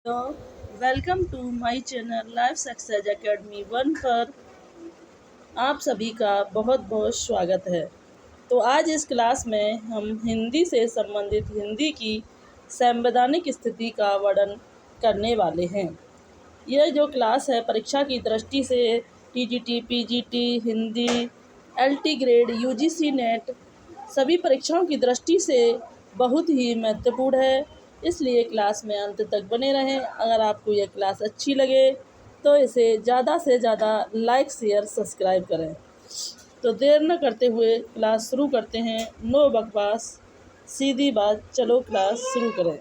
Hello, welcome to my channel life success academy 1 पर आप सभी का बहुत बहुत स्वागत है। तो आज इस क्लास में हम हिंदी से संबंधित हिंदी की संवैधानिक स्थिति का वर्णन करने वाले हैं। यह जो क्लास है परीक्षा की दृष्टि से TGT, PGT, Hindi, LT grade, UGC net सभी परीक्षाओं की दृष्टि से बहुत ही महत्वपूर्ण है, इसलिए क्लास में अंत तक बने रहें। अगर आपको यह क्लास अच्छी लगे तो इसे ज़्यादा से ज़्यादा लाइक, शेयर, सब्सक्राइब करें। तो देर न करते हुए क्लास शुरू करते हैं। नो बकवास, सीधी बात, चलो क्लास शुरू करें।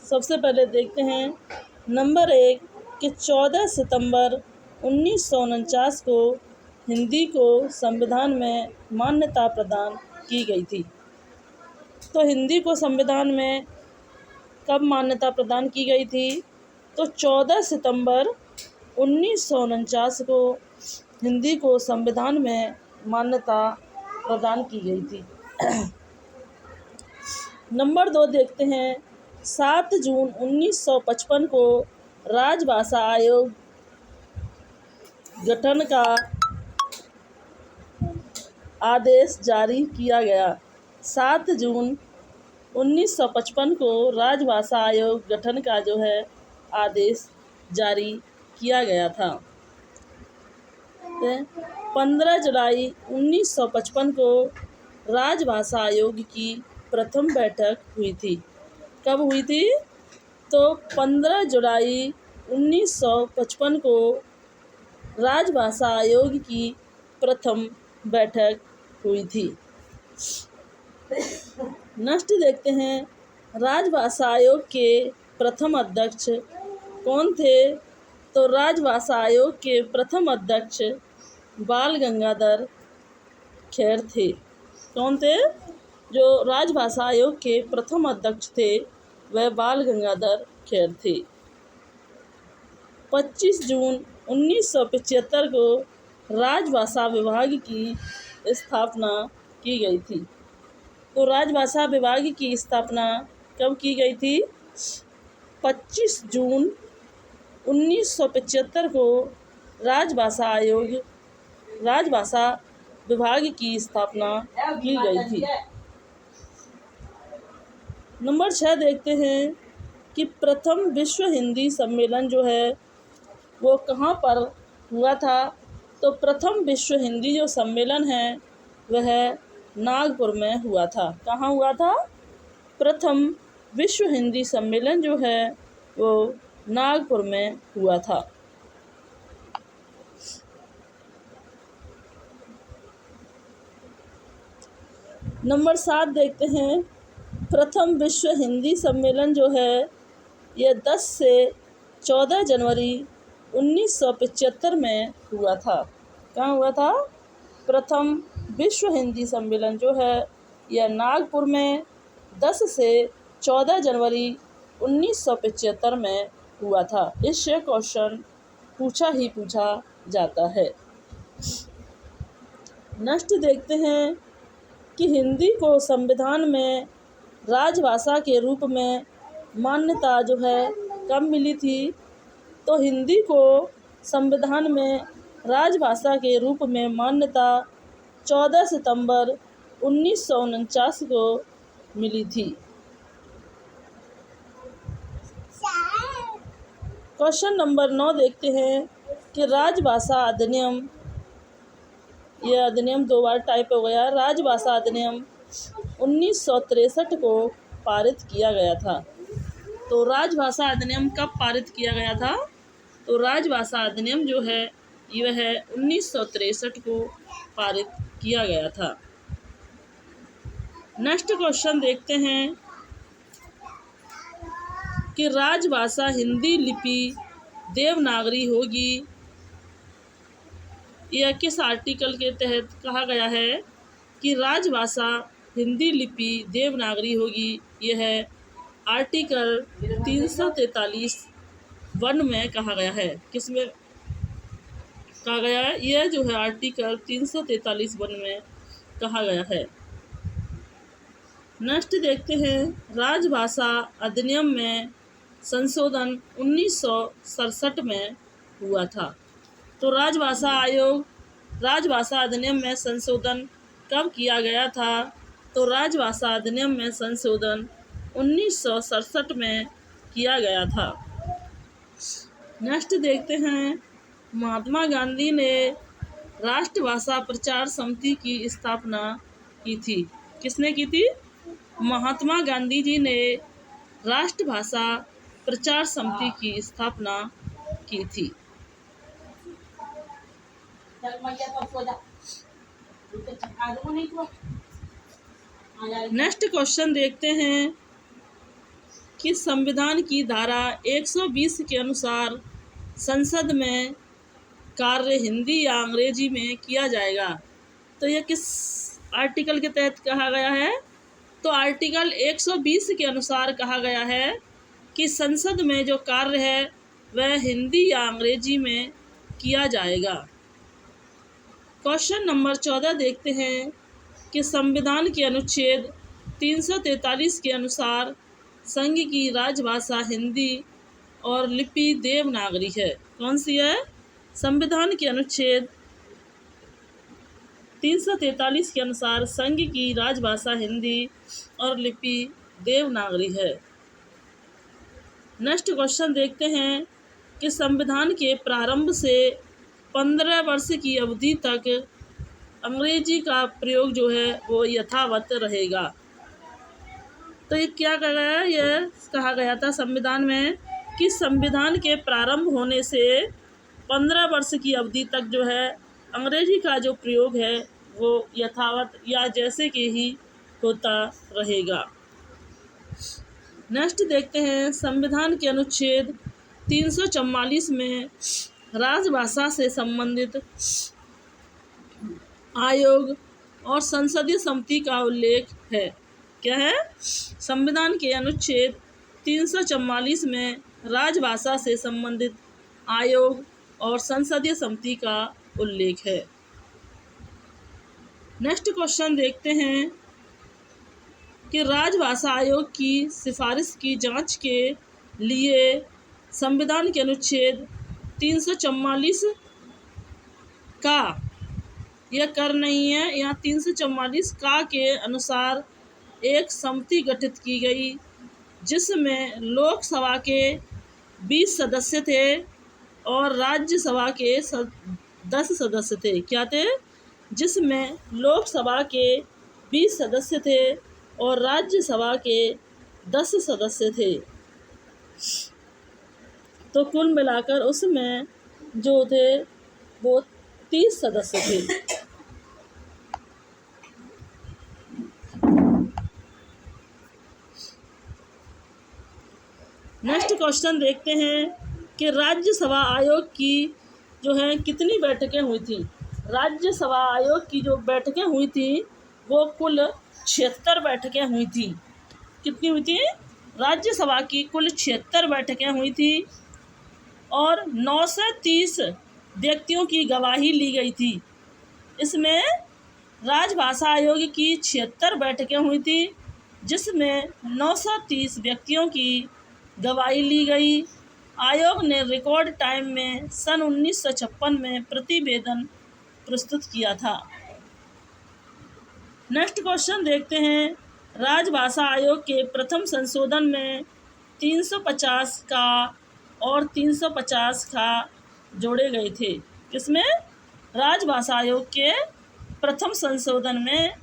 सबसे पहले देखते हैं नंबर 1 कि 14 सितंबर 1949 को हिंदी को संविधान में मान्यता प्रदान की गई थी। तो हिंदी को संविधान में कब मान्यता प्रदान की गई थी? तो 14 सितंबर 1949 को हिंदी को संविधान में मान्यता प्रदान की गई थी। नंबर 2 देखते हैं 7 जून 1955 को राजभाषा आयोग गठन का आदेश जारी किया गया। 7 जून 1955 को राजभाषा आयोग गठन का जो है आदेश जारी किया गया था। 15 जुलाई 1955 को राजभाषा आयोग की प्रथम बैठक हुई थी। कब हुई थी? तो 15 जुलाई 1955 को राजभाषा आयोग की प्रथम बैठक हुई थी। नेक्स्ट देखते हैं राजभाषा आयोग के प्रथम अध्यक्ष कौन थे? तो राजभाषा आयोग के प्रथम अध्यक्ष बाल गंगाधर खेर थे। कौन थे? जो राजभाषा आयोग के प्रथम अध्यक्ष थे वह बाल गंगाधर खेर थे। 25 जून 1975 को राजभाषा विभाग की स्थापना की गई थी। तो राजभाषा विभाग की स्थापना कब की गई थी? 25 जून 1975 को राजभाषा विभाग की स्थापना की गई थी। नंबर 6 देखते हैं कि प्रथम विश्व हिंदी सम्मेलन जो है वो कहाँ पर हुआ था? तो प्रथम विश्व हिंदी जो सम्मेलन है वह नागपुर में हुआ था। कहाँ हुआ था? प्रथम विश्व हिंदी सम्मेलन जो है वो नागपुर में हुआ था। नंबर 7 देखते हैं प्रथम विश्व हिंदी सम्मेलन जो है यह 10 से 14 जनवरी 1975 में हुआ था। कहाँ हुआ था? प्रथम विश्व हिंदी सम्मेलन जो है यह नागपुर में 10 से 14 जनवरी 1975 में हुआ था। इससे क्वेश्चन पूछा जाता है। नेक्स्ट देखते हैं कि हिंदी को संविधान में राजभाषा के रूप में मान्यता जो है कब मिली थी? तो हिंदी को संविधान में राजभाषा के रूप में मान्यता 14 सितंबर 1949 को मिली थी। क्वेश्चन नंबर 9 देखते हैं कि राजभाषा अधिनियम, यह अधिनियम 2 बार टाइप हो गया। राजभाषा अधिनियम 1963 को पारित किया गया था। तो राजभाषा अधिनियम कब पारित किया गया था? तो राजभाषा अधिनियम जो है यह 1963 को पारित किया गया था। नेक्स्ट क्वेश्चन देखते हैं कि राजभाषा हिंदी लिपि देवनागरी होगी। यह किस आर्टिकल के तहत कहा गया है कि राजभाषा हिंदी लिपि देवनागरी होगी? यह आर्टिकल 343 वन में कहा गया है। किस में कहा गया है? यह जो है आर्टिकल 343 वन में कहा गया है। नेक्स्ट देखते हैं, राजभाषा अधिनियम में संशोधन 1967 में हुआ था। तो राजभाषा अधिनियम में संशोधन कब किया गया था? तो राजभाषा अधिनियम में संशोधन 1967 में किया गया था। नेक्स्ट देखते हैं, महात्मा गांधी ने राष्ट्रभाषा प्रचार समिति की स्थापना की थी। किसने की थी? महात्मा गांधी जी ने राष्ट्रभाषा प्रचार समिति की स्थापना की थी। नेक्स्ट क्वेश्चन देखते हैं कि संविधान की धारा 120 के अनुसार संसद में कार्य हिंदी या अंग्रेजी में किया जाएगा। तो यह किस आर्टिकल के तहत कहा गया है? तो आर्टिकल 120 के अनुसार कहा गया है कि संसद में जो कार्य है वह हिंदी या अंग्रेजी में किया जाएगा। क्वेश्चन नंबर 14 देखते हैं कि संविधान के अनुच्छेद 343 के अनुसार संघ की राजभाषा हिंदी और लिपि देवनागरी है। कौन सी है? संविधान के अनुच्छेद 343 के अनुसार संघ की राजभाषा हिंदी और लिपि देवनागरी है। नेक्स्ट क्वेश्चन देखते हैं कि संविधान के प्रारंभ से 15 वर्ष की अवधि तक अंग्रेजी का प्रयोग जो है वो यथावत रहेगा। तो ये क्या कहा गया है? यह कहा गया था संविधान में कि संविधान के प्रारंभ होने से 15 वर्ष की अवधि तक जो है अंग्रेजी का जो प्रयोग है वो यथावत या जैसे कि ही होता रहेगा। नेक्स्ट देखते हैं, संविधान के अनुच्छेद 344 में राजभाषा से संबंधित आयोग और संसदीय समिति का उल्लेख है। क्या है? संविधान के अनुच्छेद 344 में राजभाषा से संबंधित आयोग और संसदीय समिति का उल्लेख है। नेक्स्ट क्वेश्चन देखते हैं कि राजभाषा आयोग की सिफारिश की जांच के लिए संविधान के अनुच्छेद 344 का यह कर नहीं है, यहाँ 344 का के अनुसार एक समिति गठित की गई जिसमें लोकसभा के 20 सदस्य थे और राज्यसभा के 10 सदस्य थे। क्या थे? जिसमें लोकसभा के 20 सदस्य थे और राज्यसभा के 10 सदस्य थे। तो कुल मिलाकर उसमें जो थे वो 30 सदस्य थे। नेक्स्ट क्वेश्चन देखते हैं कि राज्यसभा आयोग की जो है कितनी बैठकें हुई थी। राज्यसभा आयोग की जो बैठकें हुई थी वो कुल 76 बैठकें हुई थी। कितनी हुई थी? राज्यसभा की कुल 76 बैठकें हुई थी और 930 व्यक्तियों की गवाही ली गई थी। इसमें राजभाषा आयोग की 76 बैठकें हुई थी जिसमें 930 व्यक्तियों की गवाही ली गई। आयोग ने रिकॉर्ड टाइम में सन 1956 में प्रतिवेदन प्रस्तुत किया था। नेक्स्ट क्वेश्चन देखते हैं, राजभाषा आयोग के प्रथम संशोधन में 350 का और 350 का जोड़े गए थे। किसमें? राजभाषा आयोग के प्रथम संशोधन में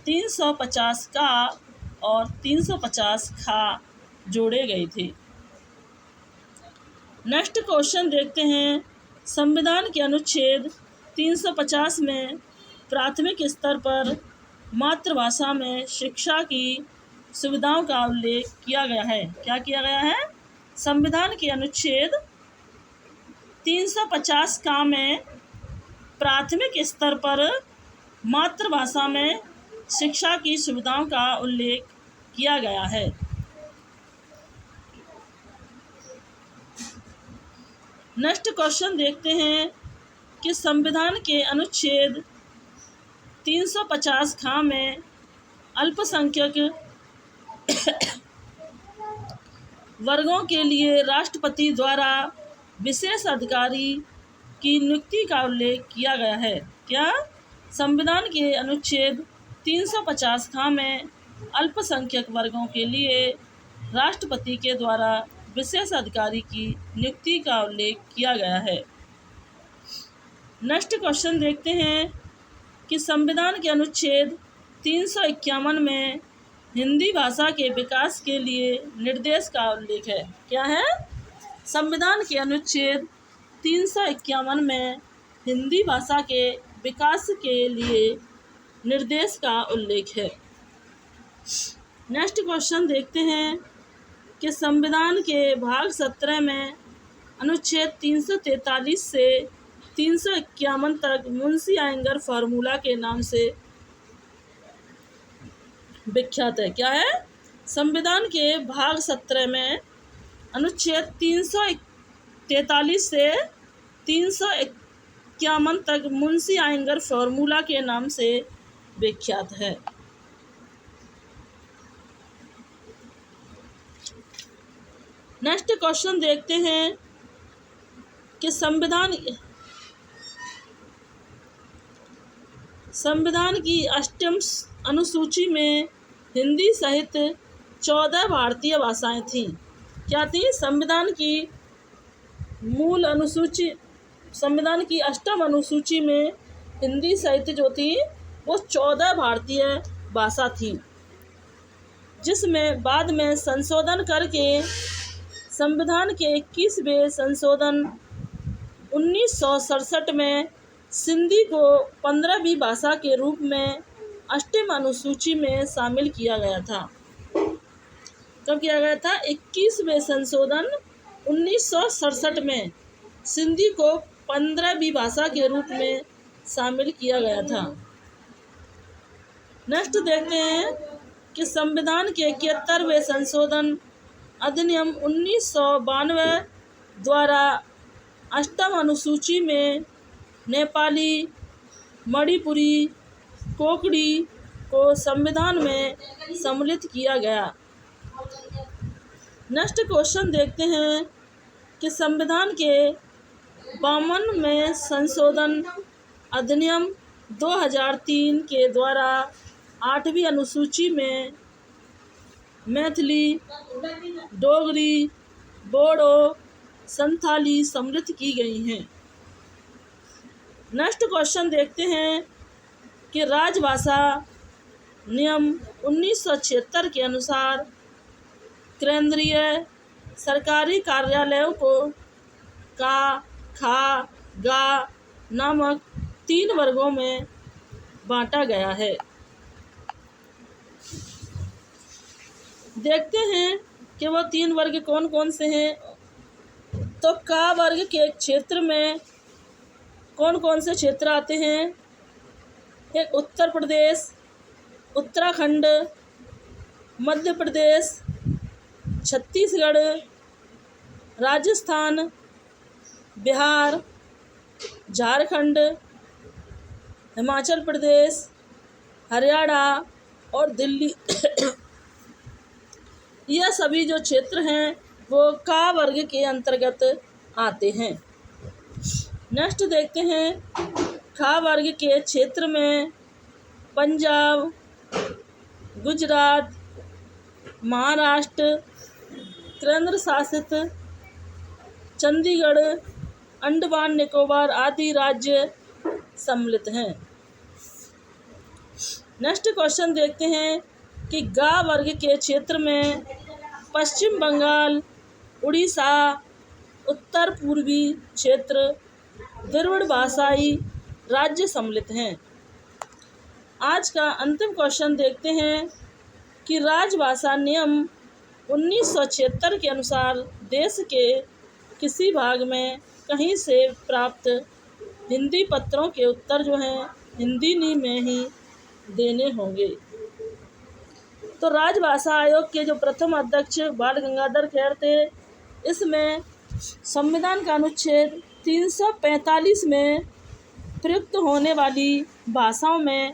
350 का और 350 का जोड़े गए थे। नेक्स्ट क्वेश्चन देखते हैं, संविधान के अनुच्छेद 350 में प्राथमिक स्तर पर मातृभाषा में शिक्षा की सुविधाओं का उल्लेख किया गया है। क्या किया गया है? संविधान के अनुच्छेद 350 का में प्राथमिक स्तर पर मातृभाषा में शिक्षा की सुविधाओं का उल्लेख किया गया है। नेक्स्ट क्वेश्चन देखते हैं कि संविधान के अनुच्छेद 350 में अल्पसंख्यक वर्गों के लिए राष्ट्रपति द्वारा विशेष अधिकारी की नियुक्ति का उल्लेख किया गया है। क्या? संविधान के अनुच्छेद 350 ख में अल्पसंख्यक वर्गों के लिए राष्ट्रपति के द्वारा विशेष अधिकारी की नियुक्ति का उल्लेख किया गया है। नेक्स्ट क्वेश्चन देखते हैं कि संविधान के अनुच्छेद 351 में हिंदी भाषा के विकास के लिए निर्देश का उल्लेख है। क्या है? संविधान के अनुच्छेद 351 में हिंदी भाषा के विकास के लिए निर्देश का उल्लेख है। नेक्स्ट क्वेश्चन देखते हैं कि संविधान के भाग 17 में अनुच्छेद 343 से 351 तक मुंशी आयंगर फार्मूला के नाम से विख्यात है। क्या है? संविधान के भाग 17 में अनुच्छेद 343 से 351 तक मुंशी आयंगर फार्मूला के नाम से विख्यात है। नेक्स्ट क्वेश्चन देखते हैं कि संविधान की 8वीं अनुसूची में हिंदी सहित 14 भारतीय भाषाएं थीं। क्या थी? संविधान की 8वीं अनुसूची में हिंदी सहित जो थी वो 14 भारतीय भाषा थी, जिसमें बाद में संशोधन करके संविधान के 21वें संशोधन 1967 में सिंधी को 15वीं भाषा के रूप में 8वीं अनुसूची में शामिल किया गया था। कब किया गया था? 21वें संशोधन 1967 में सिंधी को 15वीं भाषा के रूप में शामिल किया गया था। नेक्स्ट देखते हैं कि संविधान के 71वें संशोधन अधिनियम 1992 द्वारा 8वीं अनुसूची में नेपाली, मणिपुरी, कोंकणी को संविधान में सम्मिलित किया गया। नेक्स्ट क्वेश्चन देखते हैं कि संविधान के 52वें संशोधन अधिनियम 2003 के द्वारा 8वीं अनुसूची में मैथिली, डोगरी, बोडो, संथाली सम्मिलित की गई हैं। नेक्स्ट क्वेश्चन देखते हैं कि राजभाषा नियम 1976 के अनुसार केंद्रीय सरकारी कार्यालयों को का, खा, गा नामक 3 वर्गों में बांटा गया है। देखते हैं कि वो 3 वर्ग कौन कौन से हैं। तो का वर्ग के क्षेत्र में कौन कौन से क्षेत्र आते हैं? एक उत्तर प्रदेश, उत्तराखंड, मध्य प्रदेश, छत्तीसगढ़, राजस्थान, बिहार, झारखंड, हिमाचल प्रदेश, हरियाणा और दिल्ली यह सभी जो क्षेत्र हैं वो का वर्ग के अंतर्गत आते हैं। नेक्स्ट देखते हैं खा वर्ग के क्षेत्र में पंजाब, गुजरात, महाराष्ट्र, केंद्र शासित चंडीगढ़, अंडमान निकोबार आदि राज्य सम्मिलित हैं। नेक्स्ट क्वेश्चन देखते हैं कि गा वर्ग के क्षेत्र में पश्चिम बंगाल, उड़ीसा, उत्तर पूर्वी क्षेत्र, द्रविड़ भाषाई राज्य सम्मिलित हैं। आज का अंतिम क्वेश्चन देखते हैं कि राजभाषा नियम 1976 के अनुसार देश के किसी भाग में कहीं से प्राप्त हिंदी पत्रों के उत्तर जो हैं हिंदी में ही देने होंगे। तो राजभाषा आयोग के जो प्रथम अध्यक्ष बाल गंगाधर खेर थे, इसमें संविधान का अनुच्छेद 345 में प्रयुक्त होने वाली भाषाओं में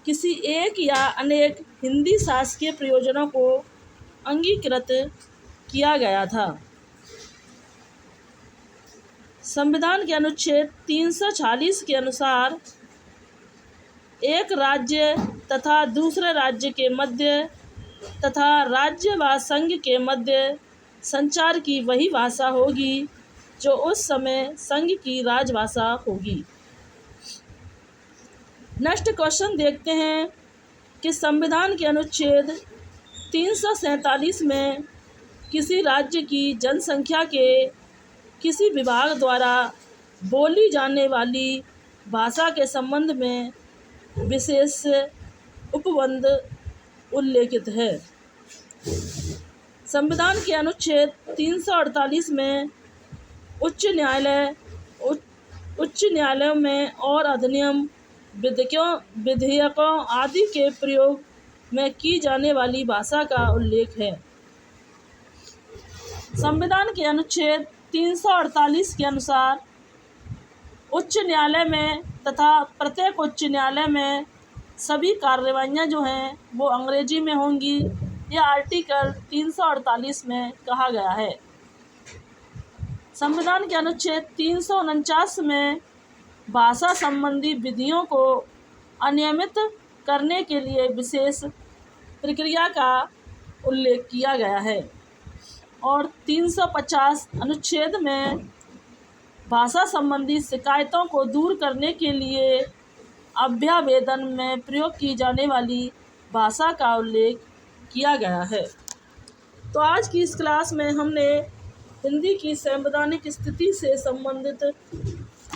किसी एक या अनेक हिंदी शासकीय प्रयोजनों को अंगीकृत किया गया था। संविधान के अनुच्छेद 346 के अनुसार एक राज्य तथा दूसरे राज्य के मध्य तथा राज्य व संघ के मध्य संचार की वही भाषा होगी जो उस समय संघ की राजभाषा होगी। नेक्स्ट क्वेश्चन देखते हैं कि संविधान के अनुच्छेद 347 में किसी राज्य की जनसंख्या के किसी विभाग द्वारा बोली जाने वाली भाषा के संबंध में विशेष उपबंध उल्लेखित है। संविधान के अनुच्छेद 348 में उच्च न्यायालयों में और अधिनियम विधेयकों आदि के प्रयोग में की जाने वाली भाषा का उल्लेख है। संविधान के अनुच्छेद 348 के अनुसार उच्च न्यायालय में तथा प्रत्येक उच्च न्यायालय में सभी कार्रवाइयाँ जो हैं वो अंग्रेजी में होंगी। यह आर्टिकल 348 में कहा गया है। संविधान के अनुच्छेद 349 में भाषा संबंधी विधियों को अनियमित करने के लिए विशेष प्रक्रिया का उल्लेख किया गया है। और 350 अनुच्छेद में भाषा संबंधी शिकायतों को दूर करने के लिए अभ्यावेदन में प्रयोग की जाने वाली भाषा का उल्लेख किया गया है। तो आज की इस क्लास में हमने हिंदी की संवैधानिक स्थिति से संबंधित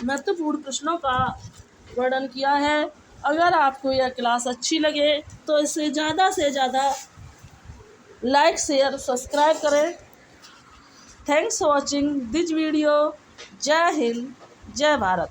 महत्वपूर्ण प्रश्नों का वर्णन किया है। अगर आपको यह क्लास अच्छी लगे तो इसे ज़्यादा से ज़्यादा लाइक शेयर सब्सक्राइब करें। Thanks for watching this video. जय हिंद, जय भारत।